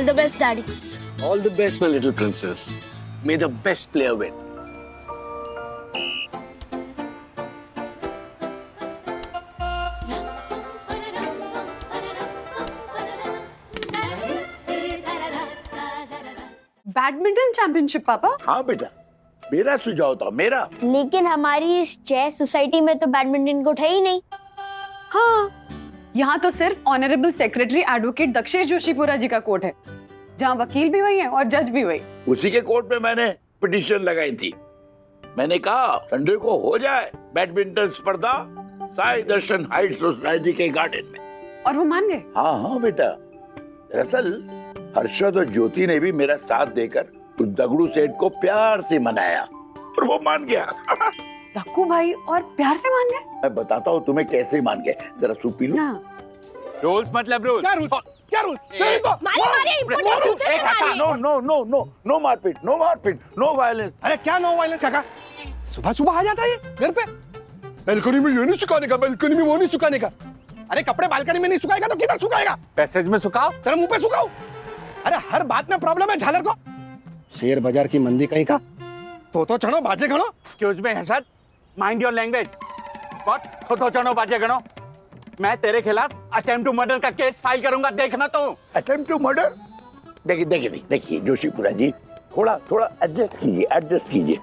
All the best, Daddy. All the best, my little princess. May the best player win. Badminton championship पापा? हाँ बेटा, मेरा सुझाव था, मेरा। लेकिन हमारी इस चेस सोसाइटी में तो बैडमिंटन कोर्ट है ही नहीं। हाँ, यहाँ तो सिर्फ honourable secretary advocate Dakshesh Joshipura ji का कोर्ट है, जहाँ वकील भी वही है और जज भी वही। उसी के कोर्ट में मैंने पिटीशन लगाई थी। मैंने कहा संडे को हो जाए बैडमिंटन स्पर्धा साई दर्शन हाइट सोसाइटी के गार्डन में। और वो मान गए? हाँ हाँ बेटा, दरअसल हर्षद और ज्योति ने भी मेरा साथ देकर उस दगड़ू सेठ को प्यार से मनाया और वो मान गया। दक्कू भाई और प्यार से मान गए? मैं बताता हूँ तुम्हें कैसे मान गए, जरा सूप पी लो। रूल्स मतलब रूल्स। क्या रूल्स? क्या rules? No no no no no मारपीट, नो मारपीट, नो वायलेंस। अरे क्या नो वायलेंस काका? सुबह सुबह आ जाता है ये घर पे। बालकनी में ये नहीं सुखाने का, बालकनी में वो नहीं सुखाने का। अरे कपड़े बालकनी में नहीं सुखाएगा तो किधर सुखाएगा? पैसेज में सुखाओ। तेरे मुंह पे सुखाओ। अरे हर बात में प्रॉब्लम है झालर को। शेयर बाजार की मंदी कहीं का तो चढ़ो बाजे गणो। Excuse me Harshad, mind your language. What? तो चढ़ो बाजे गणो। मैं तेरे खिलाफ अटेम्प्ट टू मर्डर का केस फाइल करूंगा, देखना तो। Attempt to murder? देखिए जोशीपुरा जी, थोड़ा थोड़ा एडजस्ट कीजिए।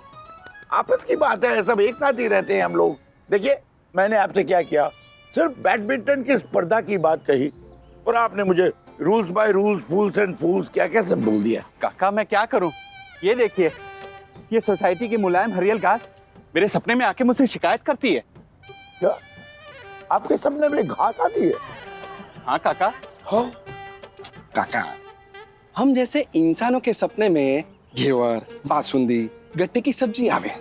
आपस की बात है, सब एक साथ ही रहते हैं हम लोग। देखिए मैंने आपसे क्या किया, सिर्फ बैडमिंटन की स्पर्धा की बात कही और आपने मुझे rules by rules, fools and fools क्या क्या सब बोल दिया। काका मैं क्या करूं? ये देखिए, ये सोसाइटी की मुलायम हरियल घास मेरे सपने में आके मुझसे शिकायत करती है। क्या आपके सपने में घास आती है? हाँ काका। हो काका, हम जैसे इंसानों के सपने में घेवर, बासुंदी, गट्टे की सब्जी आवे,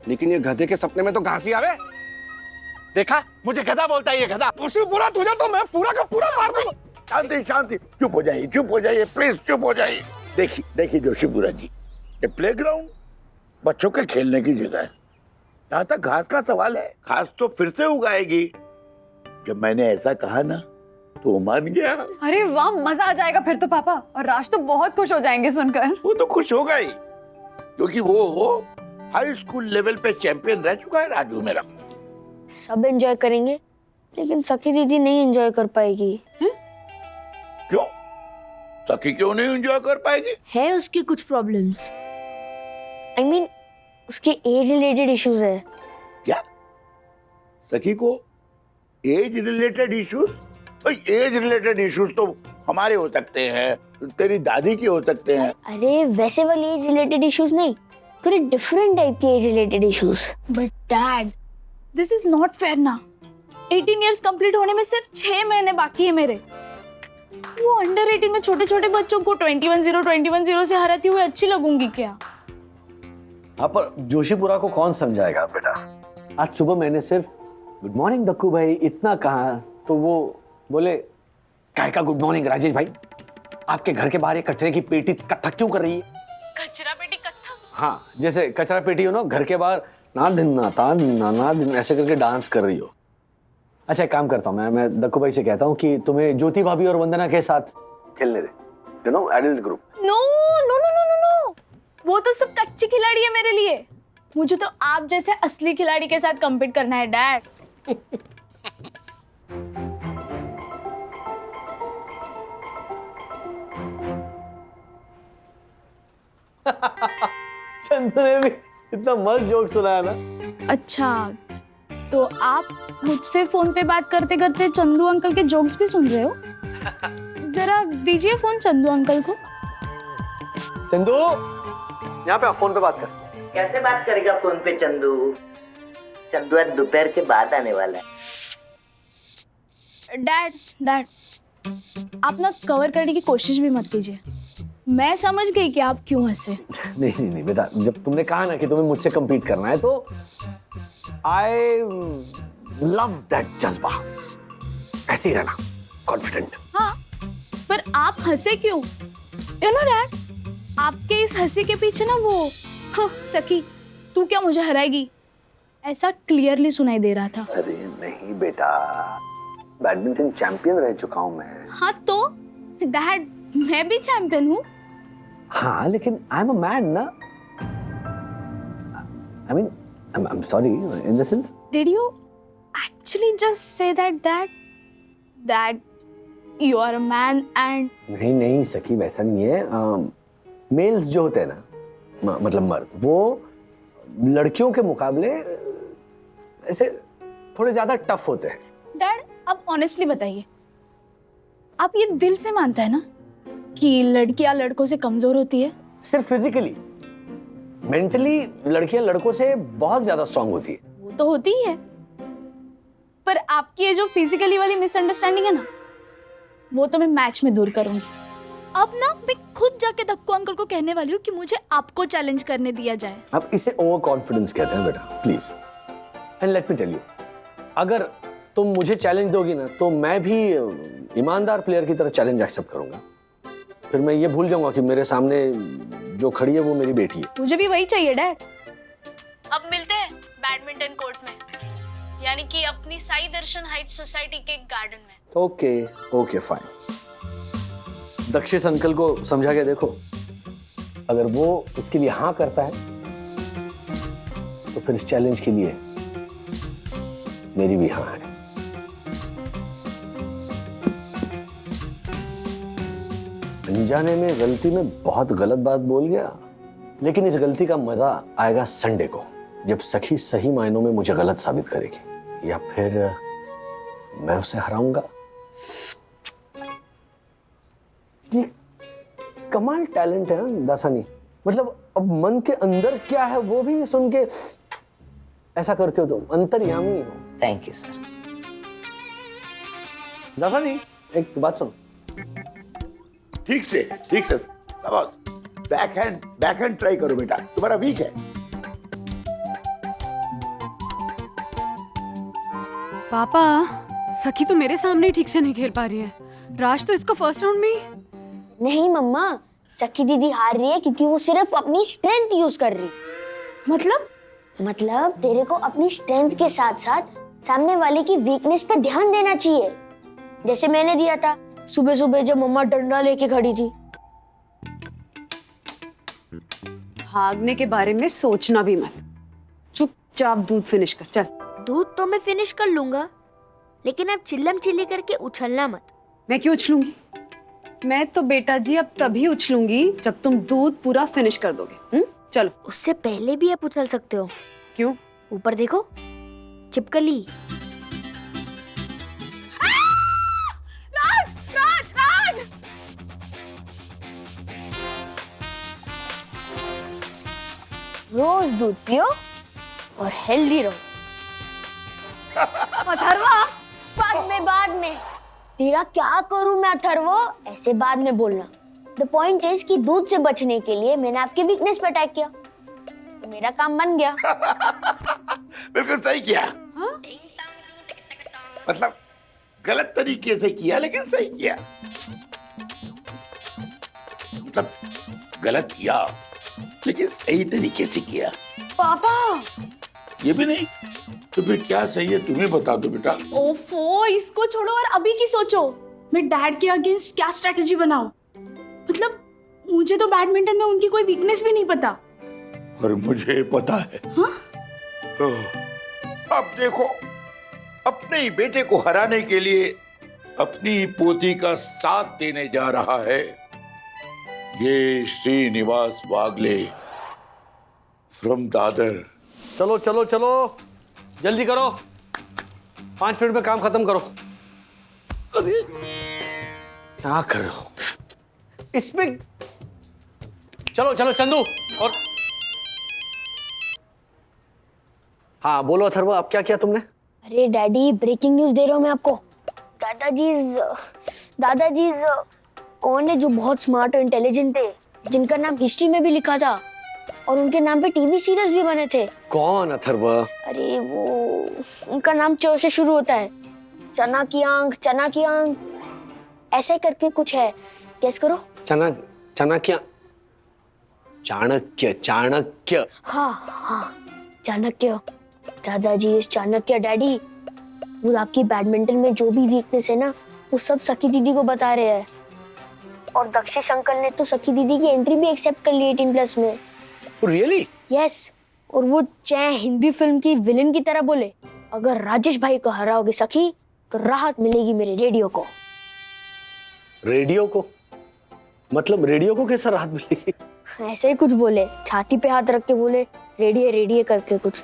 लेकिन ये गधे के सपने में तो घास ही आवे। देखा, मुझे गधा बोलता है ये गधा। पूरा तुझे तो मैं पूरा का पूरा मार दूंगा। शांति, चुप हो जाइए प्लीज, चुप हो जाइए। देखिए जोशीपुरा जी, ये प्लेग्राउंड बच्चों के खेलने की जगह है। यहाँ तक घास का सवाल है, घास तो फिर से उगाएगी। जब मैंने ऐसा कहा ना तो वो मान गया। अरे वाह, मजा आ जाएगा फिर तो पापा, और राज तो बहुत खुश हो जाएंगे सुनकर। वो तो खुश होगा ही, क्योंकि वो हाई स्कूल लेवल पे चैंपियन रह चुका है राजू मेरा। सब एंजॉय करेंगे, लेकिन सखी दीदी नहीं एंजॉय कर पाएगी। क्यों? सखी क्यों नहीं एंजॉय कर पाएगी? है उसकी कुछ प्रॉब्लम्स। I mean, उसके एज रिलेटेड इश्यूज है। क्या? सखी को age related issues? Age related issues तो हमारे हो सकते हैं, तेरी दादी के हो सकते हैं। अरे वैसे वाले एज रिलेटेड इश्यूज नहीं, थोड़े डिफरेंट टाइप के age related issues. But dad, this is not fair ना। 18 इयर्स कंप्लीट होने में सिर्फ 6 महीने बाकी है मेरे। वो अंडर 18 में छोटे छोटे बच्चों को 21-0 से हराती हुई अच्छी लगूंगी क्या? हाँ, पर जोशीपुरा को कौन समझाएगा बेटा? आज सुबह मैंने सिर्फ गुड मॉर्निंग दक्कू भाई इतना कहा तो वो बोले काय का गुड मॉर्निंग राजेश भाई, आपके घर के बाहर ये कचरे की पेटी कत्था क्यों कर रही है? कचरा पेटी कत्था? हाँ, जैसे कचरा पेटी हो ना, घर के बाहर ना दिन ऐसे करके डांस कर रही हो। अच्छा एक काम करता हूँ, मैं दक्कू भाई से कहता हूँ कि तुम्हें ज्योति भाभी और वंदना के साथ खेलने दे, you know, adult group. No, वो तो सब कच्ची खिलाड़ी है मेरे लिए। मुझे तो आप जैसे असली खिलाड़ी के साथ compete करना है डैड। चंदू ने भी इतना मस्त जोक सुनाया ना। अच्छा, तो आप मुझसे फोन पे बात करते करते चंदू अंकल के जोक्स भी सुन रहे हो? जरा दीजिए फोन चंदू अंकल को। चंदू, यहाँ पे फोन पे बात कर। कैसे बात करेगा फोन पे चंदू? चंदू आज दोपहर के बाद आने वाला है। डैड, आप ना कवर करने की कोशिश भी मत कीजिए। मैं समझ गई कि आप क्यों हंसे। नहीं बेटा, जब तुमने कहा ना कि तुम्हें मुझसे compete करना है तो आई लव दैट जज्बा। ऐसे ही रहना, कॉन्फिडेंट। हाँ, पर आप हंसे क्यों? यू नो डैड, आपके इस हंसी के पीछे ना वो हाँ, सखी तू क्या मुझे हराएगी ऐसा क्लियरली सुनाई दे रहा था। अरे नहीं बेटा, बैडमिंटन चैंपियन रह चुका हूं मैं। हाँ तो डैड, मैं भी चैंपियन हूँ। हाँ लेकिन आई एम अ मैन ना। I mean I am sorry in the sense. Did you actually just say that you are a man and नहीं नहीं सखी, वैसा नहीं है। मेल्स जो होते हैं ना, मतलब मर्द, वो लड़कियों के मुकाबले ऐसे थोड़े ज्यादा टफ होते हैं। डैड अब ऑनेस्टली बताइए, आप ये दिल से मानते हैं ना कि लड़कियां लड़कों से कमजोर होती है? सिर्फ फिजिकली, मेंटली लड़कियां लड़कों से बहुत ज्यादा स्ट्रांग होती है। वो तो होती ही है, पर आपकी ये जो फिजिकली वाली मिसअंडरस्टैंडिंग है ना, वो तो मैं मैच में दूर करूंगी। अब ना मैं खुद जाके धक्कू अंकल को कहने वाली हूँ कि मुझे आपको चैलेंज करने दिया जाए। अब इसे ओवर कॉन्फिडेंस कहते हैं बेटा, please. And let me tell you, अगर तुम मुझे चैलेंज दोगी ना तो मैं भी ईमानदार प्लेयर की तरह चैलेंज एक्सेप्ट करूंगा। फिर मैं ये भूल जाऊंगा कि मेरे सामने जो खड़ी है वो मेरी बेटी है। मुझे भी वही चाहिए डैड। अब मिलते हैं बैडमिंटन कोर्ट में, यानी कि अपनी साई दर्शन हाइट सोसाइटी के गार्डन में। Okay okay fine. Dakshesh uncle को समझा के देखो, अगर वो इसके लिए हाँ करता है तो फिर इस चैलेंज के लिए मेरी भी हाँ है। अनजाने में गलती में बहुत गलत बात बोल गया, लेकिन इस गलती का मजा आएगा संडे को, जब सखी सही मायनों में मुझे गलत साबित करेगी, या फिर मैं उसे हराऊंगा। ये कमाल टैलेंट है ना दासानी, मतलब अब मन के अंदर क्या है वो भी सुन के ऐसा करते हो, तुम अंतर्यामी हो। Thank you sir. दासानी एक बात सुनो। ठीक से शाबाश। बैक हैंड ट्राई करो बेटा, तुम्हारा वीक है। पापा, सखी तो मेरे सामने ही ठीक से नहीं खेल पा रही है। राज तो इसको फर्स्ट राउंड में ही। नहीं मम्मा, सखी दीदी हार रही है क्योंकि वो सिर्फ अपनी स्ट्रेंथ यूज कर रही। मतलब तेरे को अपनी स्ट्रेंथ के साथ साथ सामने वाले की वीकनेस पे ध्यान देना चाहिए, जैसे मैंने दिया था सुबह सुबह जब मम्मा डंडा लेके खड़ी थी। भागने के बारे में सोचना भी मत, चुपचाप दूध फिनिश कर चल। दूध तो मैं फिनिश कर लूंगा, लेकिन अब चिल्लम चिल्ली करके उछलना मत। मैं क्यों उछलूंगी? मैं तो बेटा जी अब तभी उछलूंगी जब तुम दूध पूरा फिनिश कर दोगे। चलो। उससे पहले भी आप उछल सकते हो। क्यों? ऊपर देखो, छिपकली। राज! रोज दूध पियो और हेल्दी रहो। अथर्वा! बाद में तेरा क्या करूं मैं अथर्वो, ऐसे बाद में बोलना। द पॉइंट इज कि दूध से बचने के लिए मैंने आपके वीकनेस पे अटैक किया, तो मेरा काम बन गया। बिल्कुल सही किया। मतलब गलत तरीके से किया लेकिन सही किया। मतलब गलत किया लेकिन सही तरीके से किया। पापा! ये भी नहीं तो फिर क्या सही है तुम्हें बता दो बेटा। ओफो, इसको छोड़ो और अभी की सोचो। मैं डैड के अगेंस्ट क्या स्ट्रेटजी बनाऊं? मतलब मुझे तो बैडमिंटन में उनकी कोई वीकनेस भी नहीं पता। और मुझे पता है। हाँ? अब देखो, अपने ही बेटे को हराने के लिए अपनी पोती का साथ देने जा रहा है ये श्रीनिवास वागले फ्रॉम दादर। चलो चलो चलो, जल्दी करो, 5 मिनट में काम खत्म करो। अरे क्या कर रहे हो इसमें? चलो चलो चंदू। और हाँ बोलो अथर्व, अब क्या किया तुमने? अरे डैडी, ब्रेकिंग न्यूज दे रहा हूँ मैं आपको। दादाजी कौन है जो बहुत स्मार्ट और इंटेलिजेंट थे, जिनका नाम हिस्ट्री में भी लिखा था और उनके नाम पे टीवी सीरीज भी बने थे। कौन अथर्व? अरे वो, उनका नाम च से शुरू होता है। चना की आंख ऐसे करके कुछ है, गेस करो। चाणक्य। हाँ, चाणक्य। दादाजी इस चाणक्य डैडी, वो आपकी बैडमिंटन में जो भी वीकनेस है ना, वो सब सखी दीदी को बता रहे हैं। और दक्षिश अंकल ने तो सखी दीदी की एंट्री भी एक्सेप्ट कर ली 18+ में। रियली? यस, और वो चाहे हिंदी फिल्म की विलेन की तरह बोले, अगर राजेश भाई को हराओगे सखी तो राहत मिलेगी मेरे रेडियो को। रेडियो को? मतलब रेडियो को कैसा राहत मिलेगी? ऐसे ही कुछ बोले, छाती पे हाथ रख के बोले रेडियो रेडियो करके कुछ।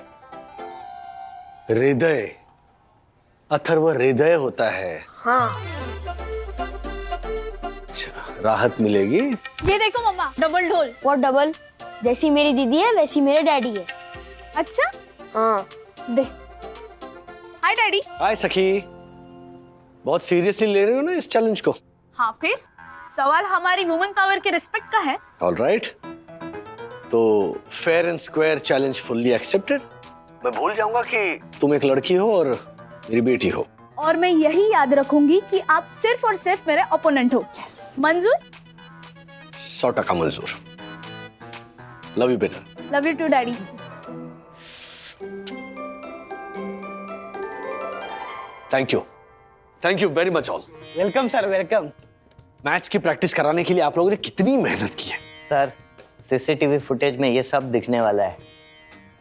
हृदय, अथर्व हृदय होता है। हाँ। अच्छा, राहत मिलेगी। ये देखो मम्मा, डबल ढोल। वो डबल, जैसी मेरी दीदी है वैसी मेरे डैडी है। अच्छा, हाँ। दे। हाय डैडी। हाय सखी, बहुत सीरियसली ले रहे हो ना इस चैलेंज को? हाँ, फिर सवाल हमारी वुमेन पावर के रिस्पेक्ट का है। ऑलराइट, तो fair and square challenge fully accepted. मैं भूल जाऊंगा कि तुम एक लड़की हो और मेरी बेटी हो। और मैं यही याद रखूंगी कि आप सिर्फ और सिर्फ मेरे ओपोनेंट हो। मंजूर? 100% मंजूर। लव यू बेटा। Love you too daddy. Thank you very much all. Welcome sir, welcome. Match की प्रैक्टिस कराने के लिए आप लोगों ने कितनी मेहनत की है। सर, सीसीटीवी फुटेज में ये सब दिखने वाला है।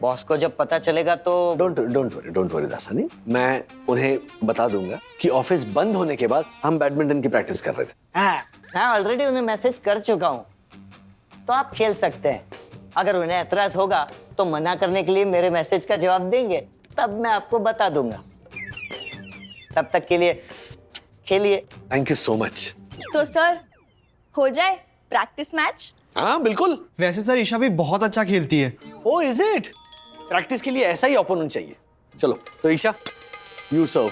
बॉस को जब पता चलेगा तो डोंट वरी दासानी, मैं उन्हें बता दूंगा कि ऑफिस बंद होने के बाद हम बैडमिंटन की प्रैक्टिस कर रहे थे। मैं ऑलरेडी उन्हें मैसेज कर चुका हूँ, तो आप खेल सकते हैं। अगर उन्हें एतराज होगा तो मना करने के लिए मेरे मैसेज का जवाब देंगे, तब मैं आपको बता दूंगा। तब तक के लिए खेलिए। Thank you so much. तो सर, हो जाए प्रैक्टिस मैच? हाँ बिल्कुल। वैसे सर ईशा भी बहुत अच्छा खेलती है। ओ इज इट? प्रैक्टिस के लिए ऐसा ही ओपोनेंट चाहिए। चलो तो ईशा, यू सर्व।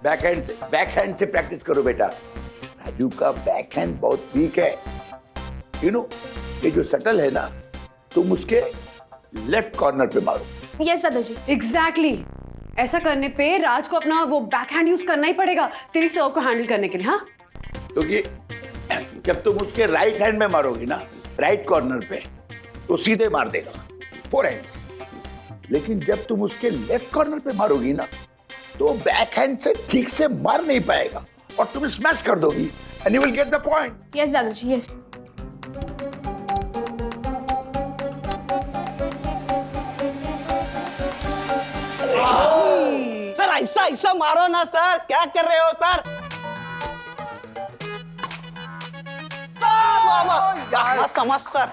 बैकहैंड से प्रैक्टिस करो बेटा। राजू का बैकहैंड बहुत वीक है। यू नो, ये जो शटल है ना, तुम उसके लेफ्ट कॉर्नर पे मारो। यस दादाजी। एग्जैक्टली ऐसा करने पे राज को अपना वो बैकहैंड यूज करना ही पड़ेगा तेरी सर्व को हैंडल करने के लिए। हाँ, क्योंकि जब तुम उसके राइट हैंड में मारोगी ना, राइट कॉर्नर पे, तो सीधे मार देगा फोरहैंड। लेकिन जब तुम उसके लेफ्ट कॉर्नर पे मारोगी ना, तो बैक हैंड से ठीक से मार नहीं पाएगा और तुम स्मैश कर दोगी and you will get the point. Yes दादाजी, यस। सर ऐसा ऐसा मारो ना सर, क्या कर रहे हो सर? वाह वाह, मस्त मस्त सर।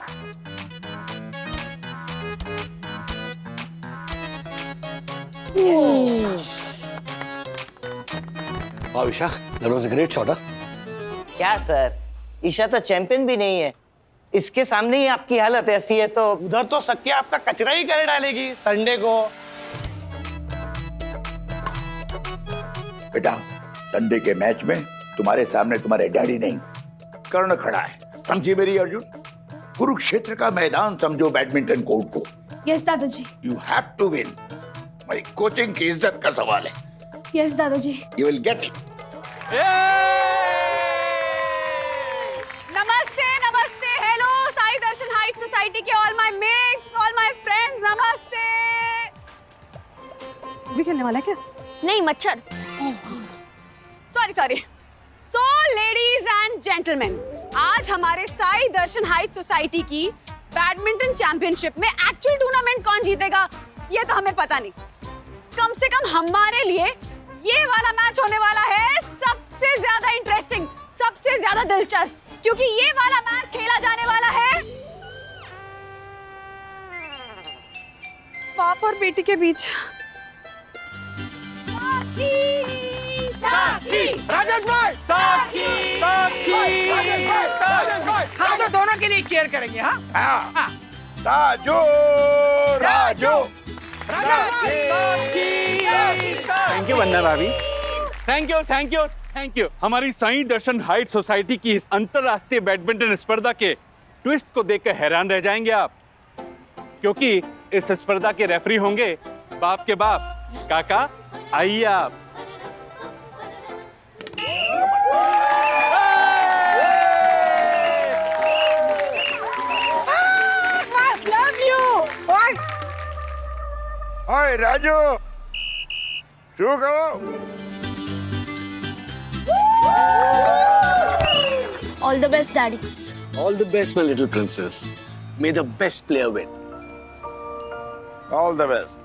वाह Isha, that was a great shot. क्या सर, ईशा तो चैंपियन भी नहीं है। इसके सामने ही आपकी हालत ऐसी है तो उधर तो सख्य आपका कचरा ही कर डालेगी संडे को। बेटा, संडे के मैच में तुम्हारे सामने तुम्हारे डैडी नहीं, कर्ण खड़ा है। समझी मेरी अर्जुन? कुरुक्षेत्र का मैदान समझो बैडमिंटन कोर्ट को। यस दादाजी। You have to win. मेरी कोचिंग की इज्जत का सवाल है। यस दादाजी। You will get it. नमस्ते नमस्ते, hello Sai Darshan height society के all my mates, all my friends, नमस्ते। भी खेलने वाला है क्या? नहीं, मच्छर। Sorry. So ladies and gentlemen, आज हमारे साई दर्शन हाइट सोसाइटी की बैडमिंटन चैंपियनशिप में एक्चुअल टूर्नामेंट कौन जीतेगा ये तो हमें पता नहीं। कम से कम हमारे लिए ये वाला मैच होने वाला है सबसे ज्यादा इंटरेस्टिंग, सबसे ज्यादा दिलचस्प, क्योंकि ये वाला मैच खेला जाने वाला है बाप और बेटी के बीच। राजेश भाई, हम तो दोनों के लिए चेयर करेंगे। हाँ, राजू राजू थैंक यू वंदना भाभी। Thank you. हमारी साई दर्शन हाइट सोसाइटी की इस अंतरराष्ट्रीय बैडमिंटन स्पर्धा के ट्विस्ट को देखकर हैरान रह जाएंगे आप, क्योंकि इस स्पर्धा के रेफरी होंगे बाप के बाप, काका। आइए आप। हाय राजू, शुरू करो। All the best daddy. All the best, my little princess. May the best player win. All the best.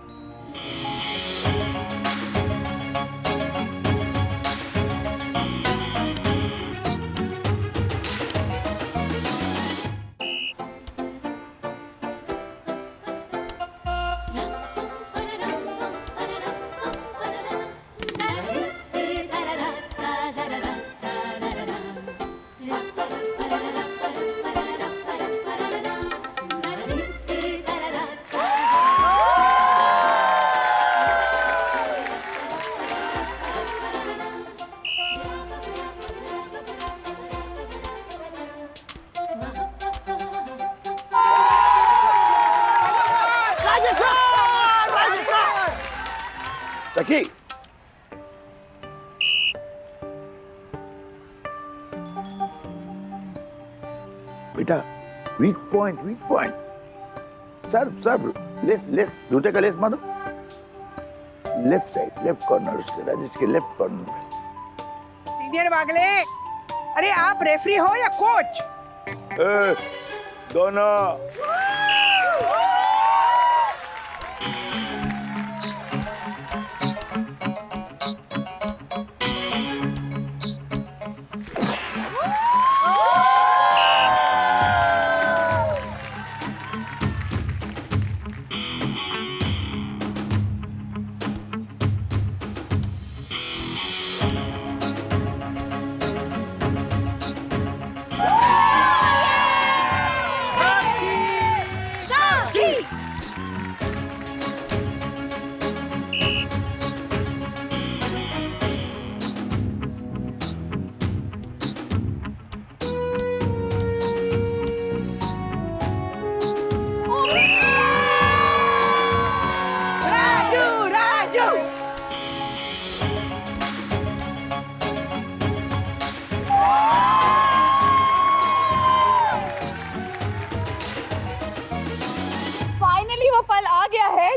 सखी, बेटा वीक पॉइंट, वीक पॉइंट। सर्व सर्व, लेफ्ट लेफ्ट, जूते का लेफ्ट मारो। लेफ्ट साइड, लेफ्ट कॉर्नर, उसके राजेश के लेफ्ट कॉर्नर में। Senior वागले, अरे आप रेफरी हो या कोच? दोनों।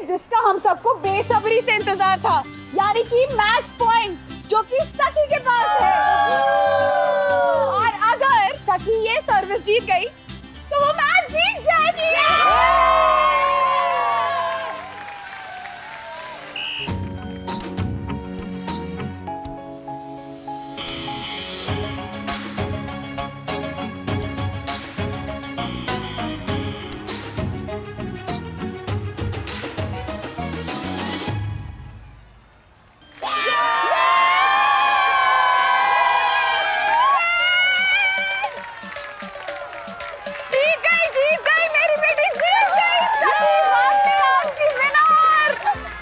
जिसका हम सबको बेसब्री से इंतजार था, यानी कि मैच पॉइंट जो कि सखी के पास है। और अगर सखी ये सर्विस जीत गई तो वो मैच जीत जाएगी।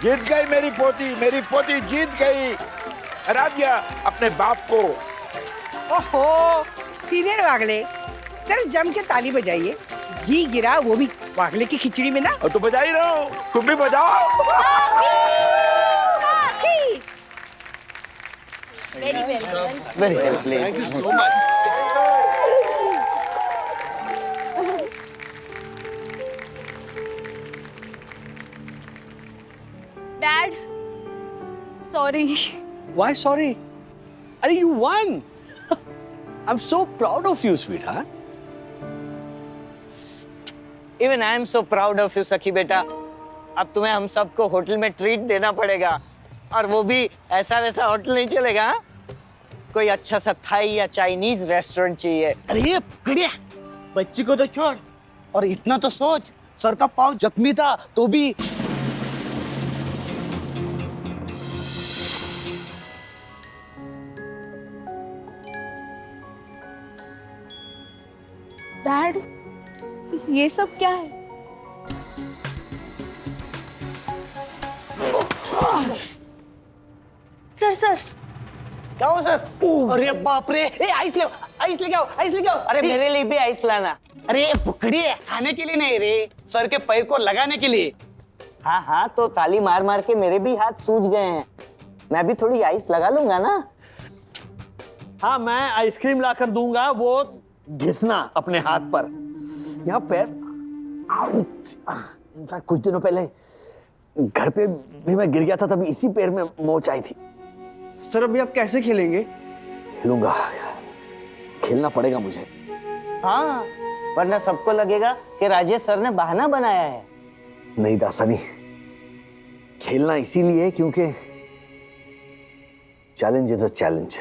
जीत गई मेरी पोती जीत गई। हरा दिया अपने बाप को। ओहो, सीनियर वागले, जरा जम के ताली बजाइए। घी गिरा वो भी वागले की खिचड़ी में ना। और तो बजा ही रहो, तुम भी बजाओ। Very well played. Thank you so much. Dad, sorry. Why sorry? Are you won? I'm so proud of you, sweetheart. Even I am so proud of you, सखी बेटा। अब तुम्हें हम सबको होटल में ट्रीट देना पड़ेगा, और वो भी ऐसा वैसा होटल नहीं चलेगा। हाँ? कोई अच्छा सा थाई या चाइनीज रेस्टोरेंट चाहिए। अरे पकड़िया, बच्ची को तो छोड़, और इतना तो सोच, सर का पाँव जख्मी था तो भी। डैड, ये सब क्या है? सर क्या हो सर? अरे बाप रे, आइस ले आओ, आइस लेके आओ, आइस लेके आओ। अरे मेरे लिए भी आइस लाना। अरे पकड़िए, खाने के लिए नहीं रे, सर के पैर को लगाने के लिए। हाँ हाँ, तो ताली मार मार के मेरे भी हाथ सूज गए हैं। मैं भी थोड़ी आइस लगा लूंगा ना। हाँ, मैं आइसक्रीम लाकर दूंगा, वो घिसना अपने हाथ पर। यहाँ पैर, इनफैक्ट कुछ दिनों पहले घर पे भी मैं गिर गया था, तभी इसी पैर में मोच आई थी। सर अभी आप कैसे खेलेंगे? खेलूंगा, खेलना पड़ेगा मुझे। हाँ, वरना सबको लगेगा कि राजेश सर ने बहाना बनाया है। नहीं दासानी, खेलना इसीलिए है क्योंकि चैलेंज इज अ चैलेंज।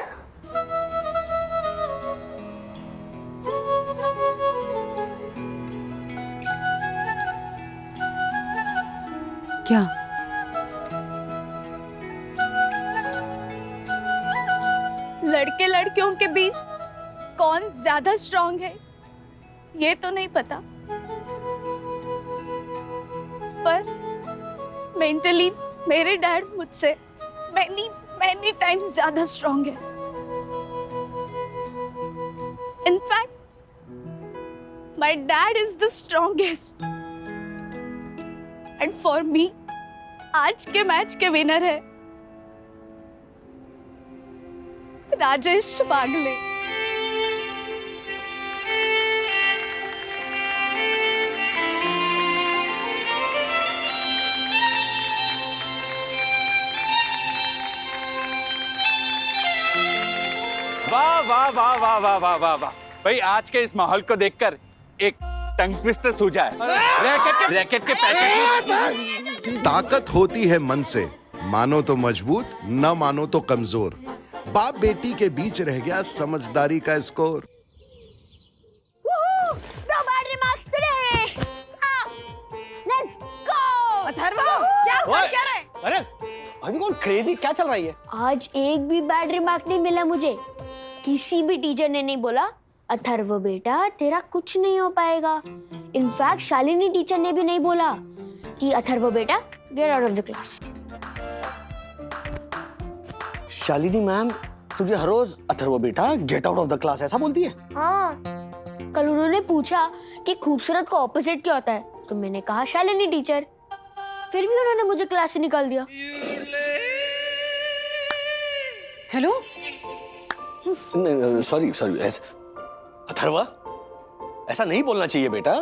क्या? लड़के लड़कियों के बीच कौन ज्यादा स्ट्रांग है ये तो नहीं पता, पर मेंटली मेरे डैड मुझसे many टाइम्स ज्यादा स्ट्रांग है। In fact my dad is the strongest and for me आज के मैच के विनर है राजेश बागले। वाह वाह वाह वाह वाह वाह वाह वाह भाई, आज के इस माहौल को देखकर एक टंग ट्विस्टर सूझा है। रैकेट के पैकेट। ताकत होती है मन से, मानो तो मजबूत, न मानो तो कमजोर। बाप बेटी के बीच रह गया समझदारी का score. No bad remarks today. Let's go. Atharva, क्या हुआ? क्या रहा है? अरे अभी कौन क्रेजी, क्या चल रही है? आज एक भी बैड रिमार्क नहीं मिला मुझे। किसी भी टीचर ने नहीं बोला अथर्व बेटा तेरा कुछ नहीं हो पाएगा। इनफैक्ट शालिनी टीचर ने भी नहीं बोला कि अथर्व बेटा get out of the class. Shalini ma'am तुझे हर रोज अथर्व बेटा get out of the class ऐसा बोलती है? हाँ, कल उन्होंने पूछा कि खूबसूरत का ऑपोजिट क्या होता है, तो मैंने कहा शालिनी टीचर। फिर भी उन्होंने मुझे क्लास से निकाल दिया। हेलो? सॉरी अथर्वा, ऐसा नहीं बोलना चाहिए बेटा।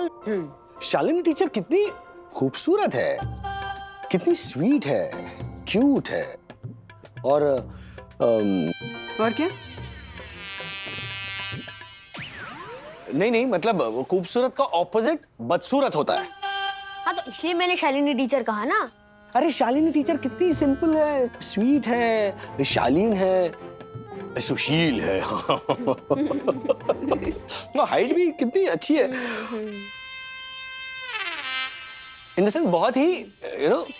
शालिनी टीचर कितनी खूबसूरत है, कितनी स्वीट है, क्यूट है और क्या? नहीं मतलब खूबसूरत का ऑपोजिट बदसूरत होता है। हाँ, तो इसलिए मैंने शालिनी टीचर कहा ना। अरे शालिनी टीचर कितनी सिंपल है, स्वीट है, शालीन है, सुशील है। हाइट भी कितनी अच्छी है। इन द सेंस बहुत ही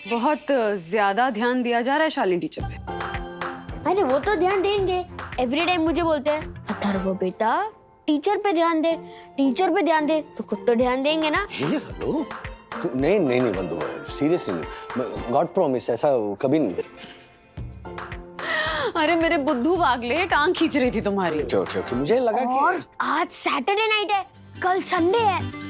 बहुत ज्यादा ध्यान दिया जा रहा है शालिनी टीचर पे। अरे वो तो ध्यान देंगे, एवरी टाइम मुझे बोलते हैं अथर्व बेटा टीचर पे ध्यान दे, टीचर पे ध्यान दे, तो खुद तो ध्यान देंगे ना। हेलो, नहीं बंधु, सीरियसली नहीं, गॉड प्रॉमिस ऐसा कभी नहीं। अरे मेरे बुद्धू बागले, टांग खींच रही थी तुम्हारी। क्यों मुझे लगा और आज सैटरडे नाइट है, कल संडे है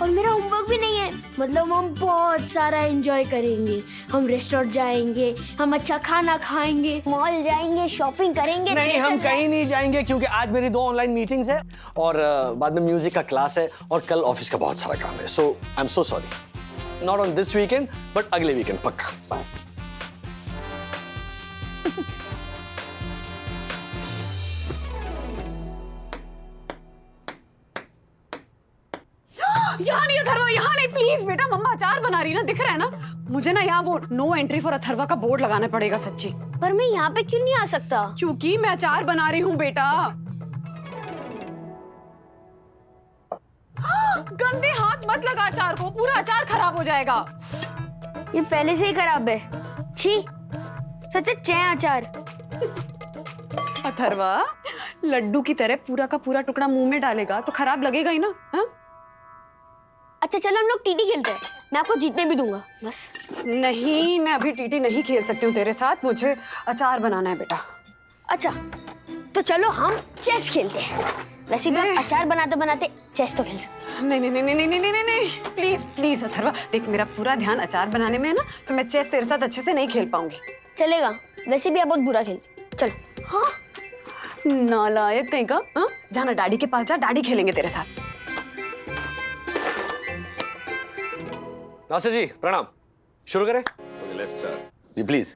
और मेरा होमवर्क भी नहीं है। मतलब हम बहुत सारा एंजॉय करेंगे, हम रेस्टोरेंट जाएंगे, हम अच्छा खाना खाएंगे, मॉल जाएंगे, शॉपिंग करेंगे। नहीं, हम कहीं नहीं जाएंगे क्योंकि आज मेरी 2 ऑनलाइन मीटिंग्स है और बाद में म्यूजिक का क्लास है और कल ऑफिस का बहुत सारा काम है। So I am so sorry, not on this weekend but अगले वीकेंड पक्का। बाय। यहाँ नहीं अथर्वा, यहाँ नहीं, प्लीज बेटा, मम्मा अचार बना रही ना, दिख रहा है ना मुझे ना। यहाँ वो नो एंट्री फॉर अथर्वा का बोर्ड लगाना पड़ेगा सच्ची। पर मैं यहाँ पे क्यों नहीं आ सकता? क्योंकि मैं अचार बना रही हूँ बेटा। गंदे हाथ मत लगा अचार को, पूरा अचार खराब हो जाएगा। ये पहले से ही खराब है। छी, सच चे अचार। अथर्वा लड्डू की तरह पूरा का पूरा टुकड़ा मुंह में डालेगा तो खराब लगेगा ही ना। हाँ? अच्छा चलो हम लोग टीटी खेलते हैं, मैं आपको जीतने भी दूंगा बस। नहीं, मैं अभी टीटी नहीं खेल सकती हूँ तेरे साथ, मुझे अचार बनाना है बेटा। अच्छा तो चलो हम चेस खेलते हैं। वैसे भी हम अचार बनाते बनाते चेस तो खेल सकते हैं। नहीं नहीं नहीं नहीं नहीं नहीं नहीं, प्लीज प्लीज अथर्वा, देख मेरा पूरा ध्यान अचार बनाने में है ना, तो मैं चेस तेरे साथ अच्छे से नहीं खेल पाऊंगी। चलेगा, वैसे भी आप बहुत बुरा खेलते। चलो। हाँ, नालायक कहीं का। हाँ, जाना डैडी के पास जा, डैडी खेलेंगे तेरे साथ। मास्टर जी प्रणाम, शुरू करें? जी प्लीज।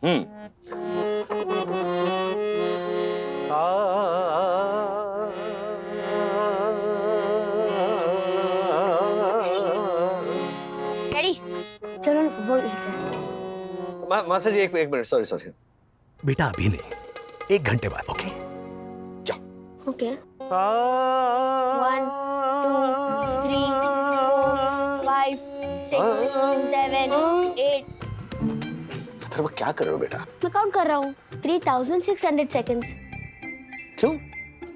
डैडी चलो ना फुटबॉल खेलते हैं। मास्टर जी एक मिनट, सॉरी। बेटा अभी नहीं, 1 घंटे बाद। ओके ओके 1 2 3 4 5 6 7 8 अथर्व क्या कर रहे हो बेटा? मैं काउंट कर रहा हूँ 3600 सेकंड्स। क्यों?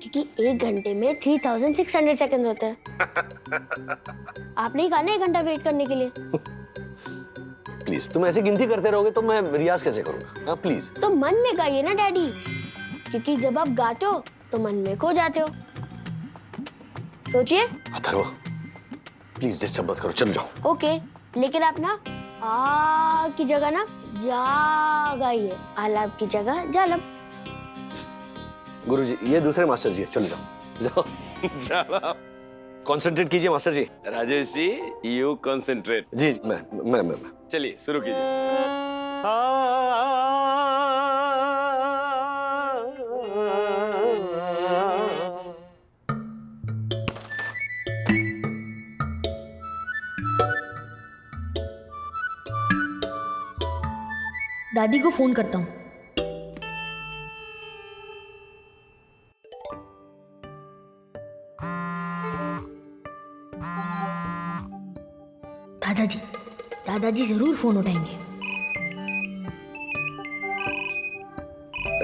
क्योंकि 1 घंटे में 3600 सेकंड्स होते हैं। आपने ही कहा ना 1 घंटा वेट करने के लिए। प्लीज, तुम ऐसे गिनती करते रहोगे तो मैं रियाज कैसे करूंगा? हाँ प्लीज। तो मन में गाइए ना डैडी, क्योंकि जब आप गाते हो तो मन में खो जाते हो। सोचिए। अथर्व प्लीज डिस्टर्ब मत करो, चलो जाओ। ओके, लेकिन आप ना आ की जगह ना जा गाइए, आलाप की जगह जालब। गुरुजी ये दूसरे मास्टर जी है, चलो जाओ। चलो कंसंट्रेट कीजिए master ji. Rajesh ji, you concentrate. जी मैं चलिए शुरू कीजिए। दादी को फोन करता हूँ। दादाजी जरूर फोन उठाएंगे।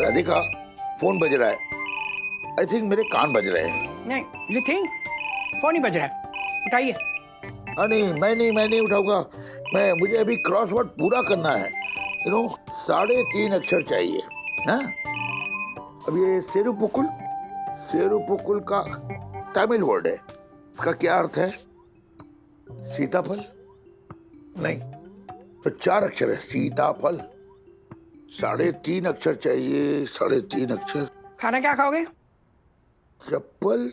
राधिका, फोन बज रहा है। आई थिंक मेरे कान बज रहे हैं। नहीं, यू थिंक फोन ही बज रहा है, उठाइए। नहीं, मैं नहीं उठाऊंगा। मुझे अभी क्रॉसवर्ड पूरा करना है। 3.5 अक्षर चाहिए ना। अब ये सेरुपुकुल का तमिल वर्ड है। इसका क्या अर्थ है? सीताफल? नहीं, तो 4 अक्षर है। सीताफल। 3.5 अक्षर चाहिए। 3.5 अक्षर। खाना क्या खाओगे? चप्पल।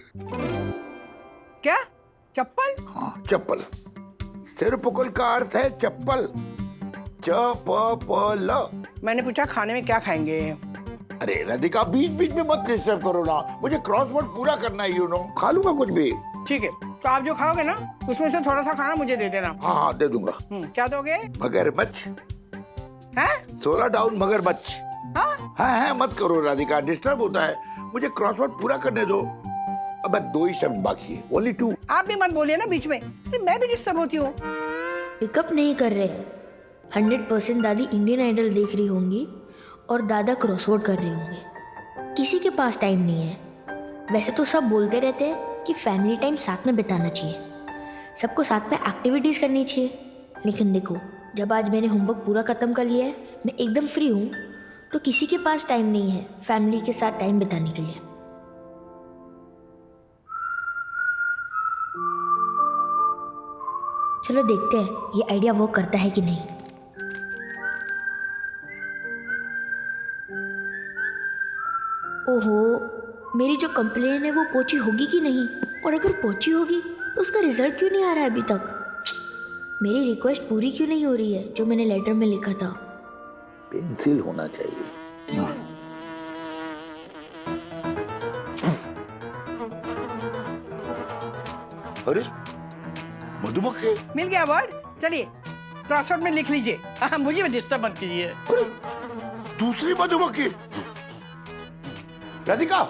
क्या? चप्पल? हाँ, चप्पल। सेरुपुकुल का अर्थ है चप्पल। चप्पल। मैंने पूछा खाने में क्या खाएंगे? अरे राधिका, बीच बीच में मत डिस्टर्ब करो ना। मुझे क्रॉसवर्ड पूरा करना है। खा लूंगा कुछ भी। ठीक है, तो आप जो खाओगे ना उसमें से थोड़ा सा खाना मुझे दे देना। हाँ दे दूंगा। क्या दोगे? मगरमच्छ। हैं? 16 डाउन मगरमच्छ। हाँ, मत करो राधिका, डिस्टर्ब होता है। मुझे क्रॉसवर्ड पूरा करने दो। अब 2 ही शब्द बाकी है, ओनली 2। आप भी मत बोलिए ना बीच में, मैं भी डिस्टर्ब होती हूँ। पिकअप नहीं कर रहे। 100% दादी इंडियन आइडल देख रही होंगी और दादा क्रॉसवर्ड कर रहे होंगे। किसी के पास टाइम नहीं है। वैसे तो सब बोलते रहते हैं कि फैमिली टाइम साथ में बिताना चाहिए, सबको साथ में एक्टिविटीज़ करनी चाहिए, लेकिन देखो जब आज मैंने होमवर्क पूरा ख़त्म कर लिया है, मैं एकदम फ्री हूँ, तो किसी के पास टाइम नहीं है फैमिली के साथ टाइम बिताने के लिए। चलो देखते हैं ये आइडिया वर्क करता है कि नहीं। ओहो, मेरी जो कंप्लेन है वो पहुंची होगी कि नहीं, और अगर पहुंची होगी तो उसका रिजल्ट क्यों नहीं आ रहा है अभी तक? मेरी रिक्वेस्ट पूरी क्यों नहीं हो रही है जो मैंने लेटर में लिखा था? पेंसिल होना चाहिए। अरे मधुमक्खी मिल गया वर्ड। चलिए क्रॉसवर्ड में लिख लीजिए। मुझे डिस्टर्ब मत कीजिए। दूसरी मधुमक्खी। राधिका,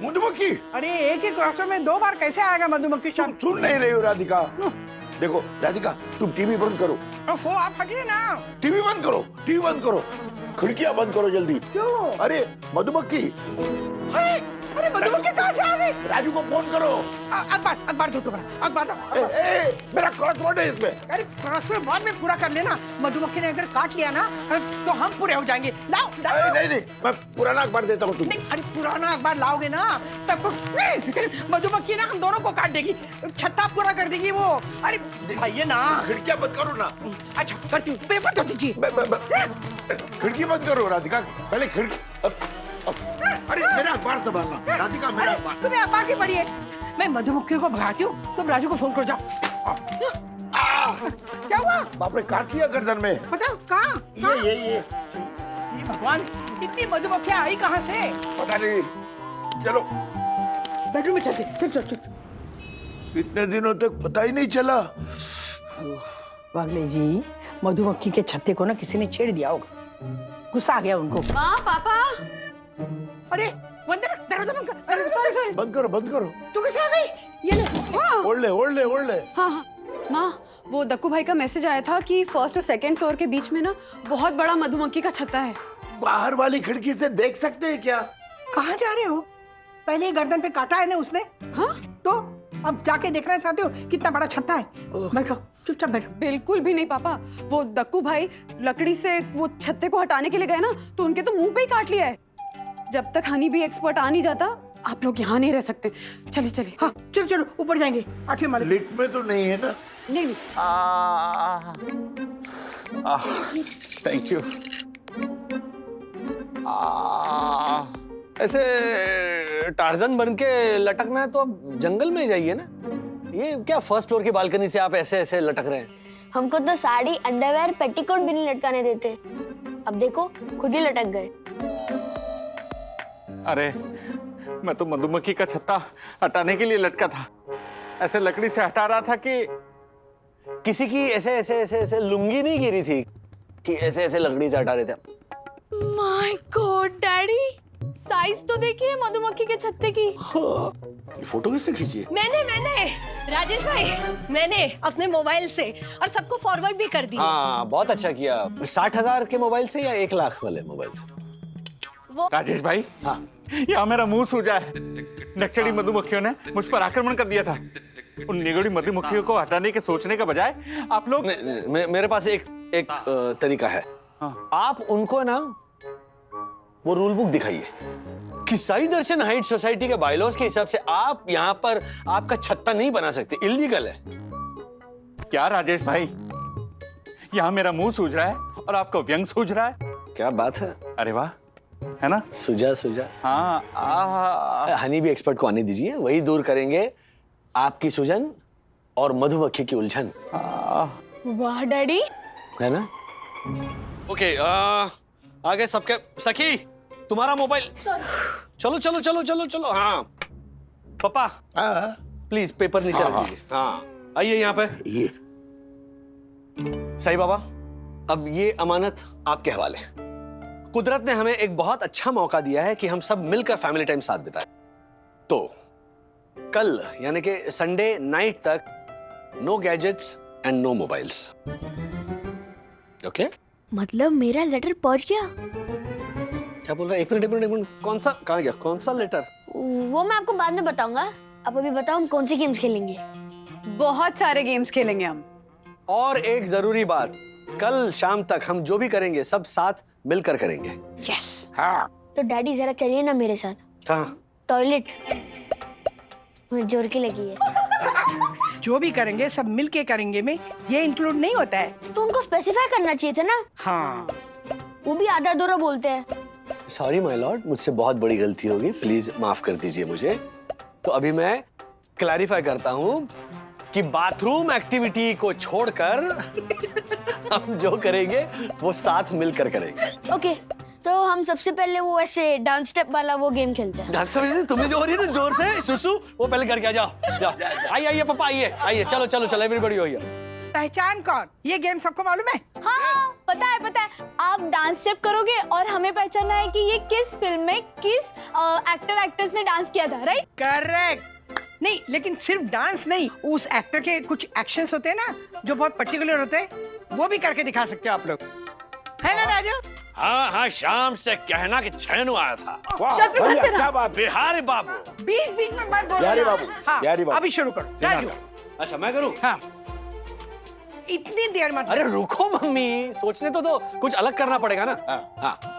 मधुमक्खी। अरे एक ही क्रॉसवर्ड में 2 बार कैसे आएगा मधुमक्खी शब्द? सुन नहीं रही हो राधिका? देखो राधिका, तुम टीवी बंद करो। आप हटिए ना। टीवी बंद करो। खिड़कियां बंद करो जल्दी। क्यों? अरे मधुमक्खी। अरे मधुमक्खी कहाँ से आ गई? राजू को फोन करो। अखबार दो तुम्हारा, अखबार दो। मेरा क्रॉसवर्ड है इसमें। अरे क्रॉसवर्ड बाद में पूरा कर लेना। मधुमक्खी ने अगर काट लिया ना तो हम पूरे हो जाएंगे। लाओ। नहीं, मैं पुराना अखबार देता हूँ तुमको। अरे पुराना अखबार लाओगे ना तब मधुमक्खी ना हम दोनों को काट देगी, छत्ता पूरा कर देगी वो। अरे भाई ना, खिड़कियां बंद करो ना। अच्छा करती हूँ, पेपर दो दीजिए। खिड़की बंद करो राधिका, पहले खिड़की। अरे मेरा अखबार संभालना राधिका, मेरा अखबार। तुम्हें अखबार की पड़ी है। मैं मधुमक्खियों को भगाती हूँ, तुम राजू को फोन करो। जाओ। क्या हुआ? बाप रे, काट लिया गर्दन में। बताओ कहाँ? ये भगवान, इतनी मधुमक्खियां आई कहाँ से? पता नहीं। चलो बेडरूम में चलते, चल चल चल। इतने दिनों तक पता ही नहीं चला। वागले जी, मधुमक्खी के छत्ते को ना किसी ने छेड़ दिया होगा, गुस्सा आ गया उनको। माँ पापा, अरे वंदना, दरवाजा बंद कर। अरे सॉरी, बंद करो, बंद करो। तू कैसे आ गई? ये ले। ओढ़ ले, ओढ़ ले, ओढ़ ले। हाँ हाँ माँ, वो दक्कू भाई का मैसेज आया था कि फर्स्ट और सेकंड फ्लोर के बीच में ना बहुत बड़ा मधुमक्खी का छत्ता है। बाहर वाली खिड़की से देख सकते हैं क्या? कहाँ जा रहे हो? पहले ही गर्दन पे काटा है ना उसने। हाँ तो अब जाके देखना चाहते हो कितना बड़ा छत्ता है? बैठो, चुपचाप बैठो। बिल्कुल भी नहीं पापा, वो दक्कू भाई लकड़ी से वो छत्ते को हटाने के लिए गए ना, तो उनके तो मुंह पे ही काट लिया है। जब तक हनी भी एक्सपर्ट आ नहीं जाता, आप लोग यहाँ नहीं रह सकते। चलिए चलिए। हाँ चलो चलो, ऊपर जाएंगे, 8वें माले। लिफ्ट में तो नहीं है ना? नहीं नहीं। Thank you. ऐसे टार्जन बन के लटकना है तो अब जंगल में जाइए ना। ये क्या फर्स्ट फ्लोर की बालकनी से आप ऐसे ऐसे लटक रहे हैं? हमको तो साड़ी, अंडरवेयर, पेटीकोट भी नहीं लटकाने देते। अब देखो खुद ही लटक गए। अरे मैं तो मधुमक्खी का छत्ता हटाने के लिए लटका था, ऐसे लकड़ी से हटा रहा था कि किसी की ऐसे ऐसे ऐसे ऐसे लुंगी नहीं गिरी थी कि ऐसे ऐसे लकड़ी से हटा रहे थे। माय गॉड डैडी, साइज तो देखिए मधुमक्खी के छत्ते की। फोटो किससे खींची है? मैंने राजेश भाई, मैंने अपने मोबाइल से और सबको फॉरवर्ड भी कर दी। हाँ बहुत अच्छा किया। 60,000 के मोबाइल से या 1 लाख वाले मोबाइल से? राजेश भाई, हाँ यहाँ मेरा मुंह सूजा है। नक्सली मधुमक्खियों ने मुझ पर आक्रमण कर दिया था। उन निगड़ी मधुमक्खियों को हटाने के सोचने के बजाय आप लोग मेरे पास एक तरीका है। हाँ। आप उनको ना वो रूल बुक दिखाइए कि साई दर्शन हाइट सोसाइटी के बायलॉज के हिसाब से आप यहाँ पर आपका छत्ता नहीं बना सकते, इलीगल है। क्या राजेश भाई, यहाँ मेरा मुंह सूज रहा है और आपका व्यंग सूज रहा है। क्या बात है? अरे वाह, है ना? सुजा सुजा। हाँ हनी भी एक्सपर्ट को आने दीजिए, वही दूर करेंगे आपकी सुजन और मधुमक्खी की उलझन। वाह डैडी। है ना? ओके, आगे सबके। सखी तुम्हारा मोबाइल। चलो चलो चलो चलो चलो। हाँ पापा, प्लीज पेपर नीचे रख दीजिए। हाँ आइए यहाँ पे। ये साईं बाबा, अब ये अमानत आपके हवाले। कुदरत ने हमें एक बहुत अच्छा मौका दिया है कि हम सब मिलकर फैमिली टाइम साथ बिताएं। तो कल यानी कि संडे नाइट तक no gadgets and no mobiles. Okay? मतलब मेरा लेटर पहुंच गया? क्या बोल रहा है? एक मिनट। कौन सा? कहाँ गया? कौन सा लेटर? वो मैं आपको बाद में बताऊंगा। आप अभी बताओ हम कौन सी गेम्स खेलेंगे? बहुत सारे गेम्स खेलेंगे हम। और एक जरूरी बात, कल शाम तक हम जो भी करेंगे सब साथ मिलकर करेंगे। यस। हाँ। तो डैडी जरा चलिए ना मेरे साथ। कहाँ? टॉयलेट। मुझे जोर की लगी है। जो भी करेंगे सब मिलके करेंगे में ये इंक्लूड नहीं होता है। तो उनको स्पेसिफाई करना चाहिए था ना। हाँ, वो भी आधा अधूरा बोलते हैं। सॉरी माय लॉर्ड, मुझसे बहुत बड़ी गलती होगी, प्लीज माफ कर दीजिए मुझे। तो अभी मैं क्लैरिफाई करता हूँ कि बाथरूम एक्टिविटी को छोड़कर हम जो करेंगे वो साथ मिलकर करेंगे। ओके, तो हम सबसे पहले वो ऐसे डांस स्टेप वाला वो गेम खेलते हैं। डांस तुम्हें जो हो रही है ना जोर से सुसु, वो पहले करके आ जाओ। जाओ आइए पापा, आइए चलो चलो चलो, एवरीबॉडी हो गया। पहचान कौन? ये गेम सबको मालूम है? हाँ पता है। आप डांस स्टेप करोगे और हमें पहचानना है कि ये किस फिल्म में किस एक्ट्रेस ने डांस किया था, राइट? करेक्ट। नहीं, लेकिन सिर्फ डांस नहीं, उस एक्टर के कुछ एक्शंस होते हैं ना जो बहुत पर्टिकुलर होते हैं, वो भी करके दिखा सकते हो आप लोग, है ना राजू? हाँ, शाम से कहना कि छेनू आया था। शत्रुघ्न सिन्हा। क्या बात? बिहारी बाबू। बीच में बात बोलो बिहारी ना। बाबू, हाँ, बिहारी बाबू। अभी शुरू करो राजू। अच्छा मैं करूँ? हाँ, इतनी देर मत। अरे रुको मम्मी, सोचने तो कुछ अलग करना पड़ेगा ना। हाँ।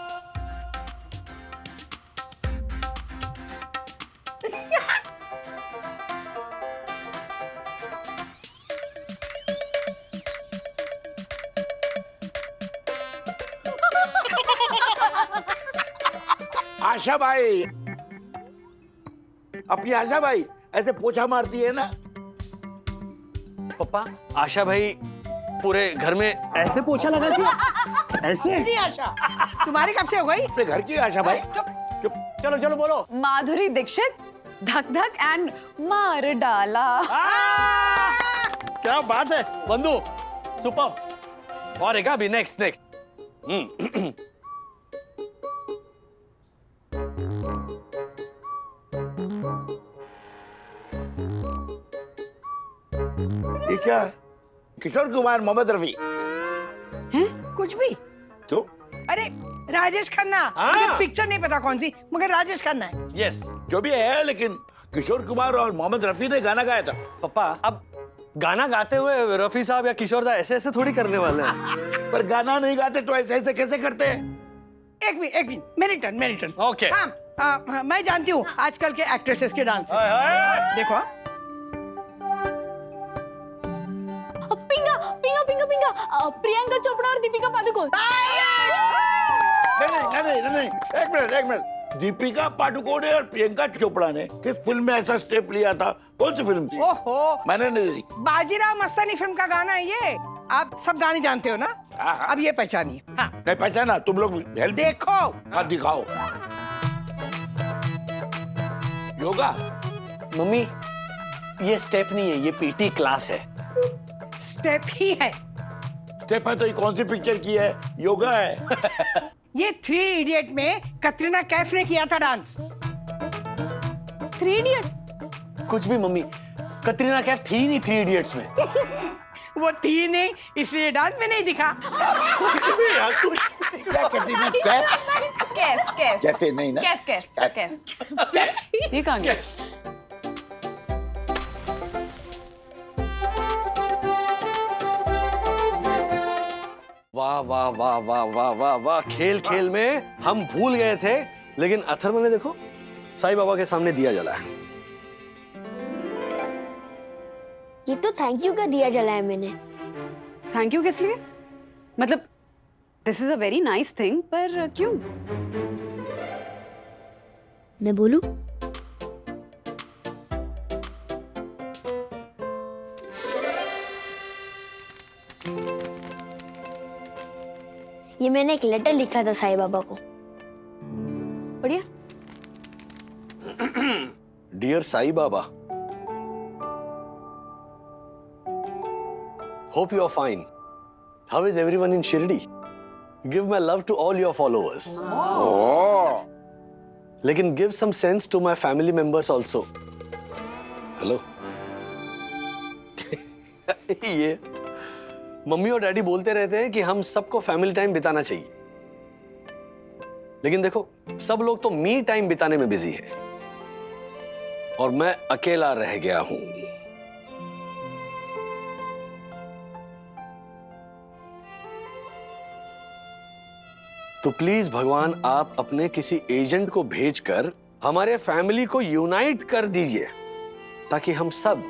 आशा भाई, अपनी आशा भाई ऐसे पोछा मारती है ना। पापा, आशा भाई पूरे घर में ऐसे पोछा लगाती है? ऐसे? अपनी आशा तुम्हारी कब से हो गई? अपने घर की आशा भाई। चुप। चुप। चलो चलो बोलो। माधुरी दीक्षित, धक धक एंड मार डाला। क्या बात है बंधु, सुपर। और एक अभी नेक्स्ट नेक्स्ट। ये क्या है? किशोर कुमार, मोहम्मद रफी। कुछ भी। क्यों? अरे राजेश खन्ना। मुझे पिक्चर नहीं पता कौन सी, मगर राजेश खन्ना है। यस। जो भी है, लेकिन किशोर कुमार और मोहम्मद रफी ने गाना गाया था। पापा अब गाना गाते हुए रफी साहब या किशोर दा ऐसे ऐसे थोड़ी करने वाले हैं। पर गाना नहीं गाते तो ऐसे ऐसे कैसे करते हैं? एक मिनट, मेरी टर्न। ओके। हाँ, मैं जानती हूँ आजकल के एक्ट्रेसेस के डांस। देखो। पिंगा प्रियंका चोपड़ा और दीपिका पादुकोण। नहीं, एक मिनट। दीपिका पादुकोण और प्रियंका चोपड़ा ने किस फिल्म में ऐसा स्टेप लिया था? कौन सी फिल्म थी? ओहो, मैंने नहीं देखी। बाजीराव मस्तानी फिल्म का गाना है ये। आप सब गाने जानते हो ना? हाँ। अब ये पहचानिए। हाँ। नहीं पहचाना, तुम लोग हेल्प। देखो। हाँ दिखाओ। योगा। मम्मी ये स्टेप नहीं है, ये पीटी क्लास है। स्टेप ही है। स्टेप है तो ये कौन सी पिक्चर की है? योगा है। ये 3 इडियट में कटरीना कैफ ने किया था डांस। 3 इडियट? कुछ भी मम्मी, कटरीना कैफ थी नहीं 3 इडियट्स में। वो थी नहीं, इसलिए डांस में नहीं दिखा। क्या कटरीना कैफ? कैफ कैफे नहीं ना? कैफ। ये कहाँ गया? वाह वाह वाह वाह वाह वाह वाह, खेल खेल में हम भूल गए थे, लेकिन अथर्व ने देखो साईं बाबा के सामने दिया जलाया। ये तो थैंक यू का दिया जलाया मैंने। थैंक यू किस लिए? मतलब this is a very nice thing, पर क्यों? मैं बोलूं? ये मैंने एक लेटर लिखा था साईं बाबा को। बढ़िया। Dear Sai Baba, hope you are fine. How is everyone in Shirdi? Give my love to all your followers. लेकिन give some sense to my family members also. Hello. ये मम्मी और डैडी बोलते रहते हैं कि हम सबको फैमिली टाइम बिताना चाहिए, लेकिन देखो सब लोग तो मी टाइम बिताने में बिजी है और मैं अकेला रह गया हूं। तो प्लीज भगवान आप अपने किसी एजेंट को भेजकर हमारे फैमिली को यूनाइट कर दीजिए ताकि हम सब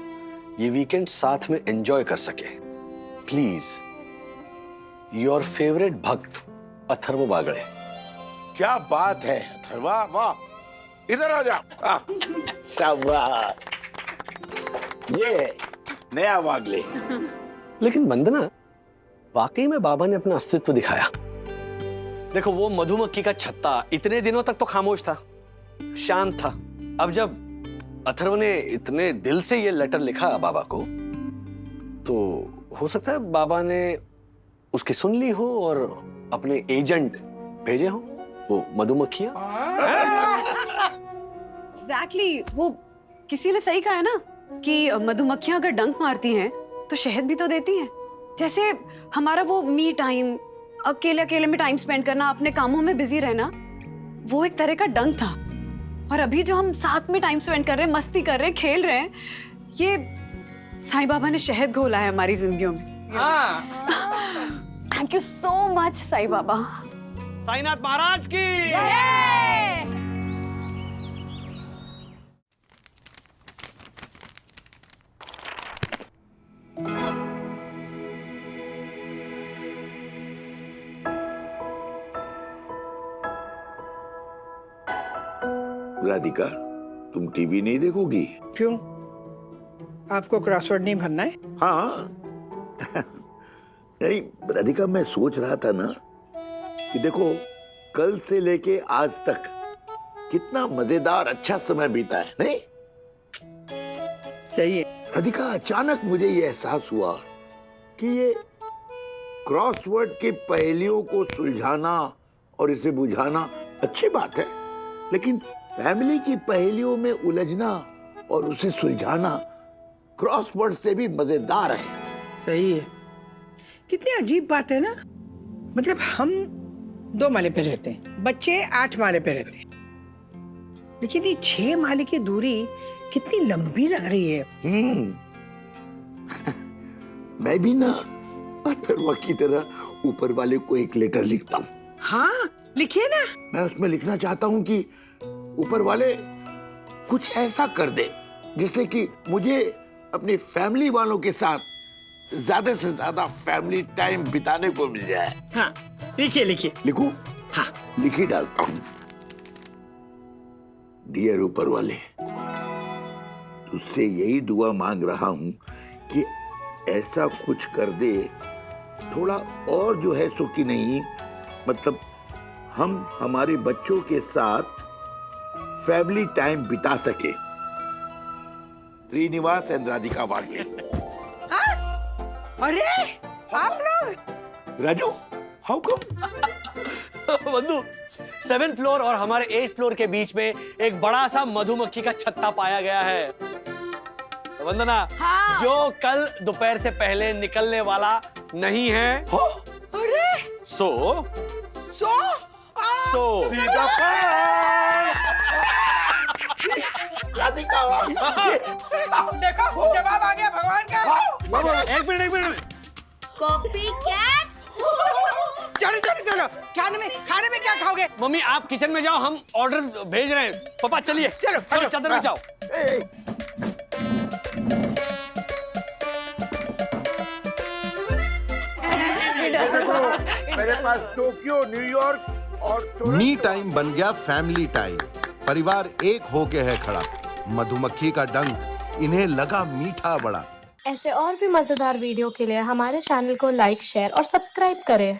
ये वीकेंड साथ में एंजॉय कर सके। प्लीज, योर फेवरेट भक्त अथर्व बागड़े। क्या बात है अथर्वा, वाह। इधर आ जा। शाबाश। ये नया वागले। लेकिन वंदना, वाकई में बाबा ने अपना अस्तित्व दिखाया। देखो वो मधुमक्खी का छत्ता इतने दिनों तक तो खामोश था, शांत था। अब जब अथर्व ने इतने दिल से ये लेटर लिखा बाबा को, तो हो सकता है बाबा ने उसकी सुन ली हो और अपने एजेंट भेजे हो, वो मधुमक्खियां। एग्जैक्टली, वो किसी ने सही कहा है ना कि मधुमक्खियां अगर डंक मारती हैं तो शहद भी तो देती हैं। जैसे हमारा वो मी टाइम, अकेले अकेले में टाइम स्पेंड करना, अपने कामों में बिजी रहना, वो एक तरह का डंक था। और अभी जो हम साथ में टाइम स्पेंड कर रहे हैं, मस्ती कर रहे हैं, खेल रहे हैं, ये साईं बाबा ने शहद घोला है हमारी जिंदगियों में। Thank you so much Sai Baba. Sainath Maharaj की। राधिका, तुम टीवी नहीं देखोगी? क्यों? आपको क्रॉसवर्ड नहीं भरना है? हाँ। नहीं राधिका, मैं सोच रहा था ना कि देखो कल से लेके आज तक कितना मजेदार अच्छा समय बीता है, नहीं? सही है। राधिका, अचानक मुझे ये एहसास हुआ कि ये क्रॉसवर्ड के पहेलियों को सुलझाना और इसे बुझाना अच्छी बात है, लेकिन फैमिली की पहेलियों में उलझना और उसे सुलझाना क्रॉसवर्ड से भी मजेदार है। सही है। कितनी अजीब बात है ना, मतलब हम 2 माले पे रहते हैं, बच्चे 8 माले पे रहते हैं, लेकिन ये 6 माले की दूरी कितनी लंबी लग रही है। मैं भी ना अथर्वा की तरह ऊपर वाले को एक लेटर लिखता हूँ। हाँ, लिखिए ना। मैं उसमें लिखना चाहता हूँ कि ऊपर वाले कुछ ऐसा कर दे जिससे कि मुझे अपनी फैमिली वालों के साथ ज्यादा से ज्यादा फैमिली टाइम बिताने को मिल जाए। हाँ, लिखिए लिखिए। लिखूं? हाँ, लिख ही डालता हूँ। डियर ऊपर वाले, तुझसे यही दुआ मांग रहा हूँ कि ऐसा कुछ कर दे, थोड़ा और जो है सो कि नहीं, मतलब हम हमारे बच्चों के साथ फैमिली टाइम बिता सके। श्रीनिवास एंड राधिका वागले। अरे आप लोग? Raju, how come? बंधु, 7th फ्लोर और हमारे 8th फ्लोर के बीच में एक बड़ा सा मधुमक्खी का छत्ता पाया गया है। वंदना, हाँ। जो कल दोपहर से पहले निकलने वाला नहीं है। अरे सो राधिका, देखो जवाब आ गया भगवान का। एक मिनट। Copy cat. चलो चलो चलो, खाने में क्या खाओगे? मम्मी आप किचन में जाओ, हम ऑर्डर भेज रहे हैं। पापा चलिए, चलो चादर में जाओ। मेरे पास टोक्यो, न्यूयॉर्क और मी टाइम बन गया फैमिली टाइम। परिवार एक होके है खड़ा। मधुमक्खी का डंक इन्हें लगा मीठा बड़ा। ऐसे और भी मजेदार वीडियो के लिए हमारे चैनल को लाइक, शेयर और सब्सक्राइब करें।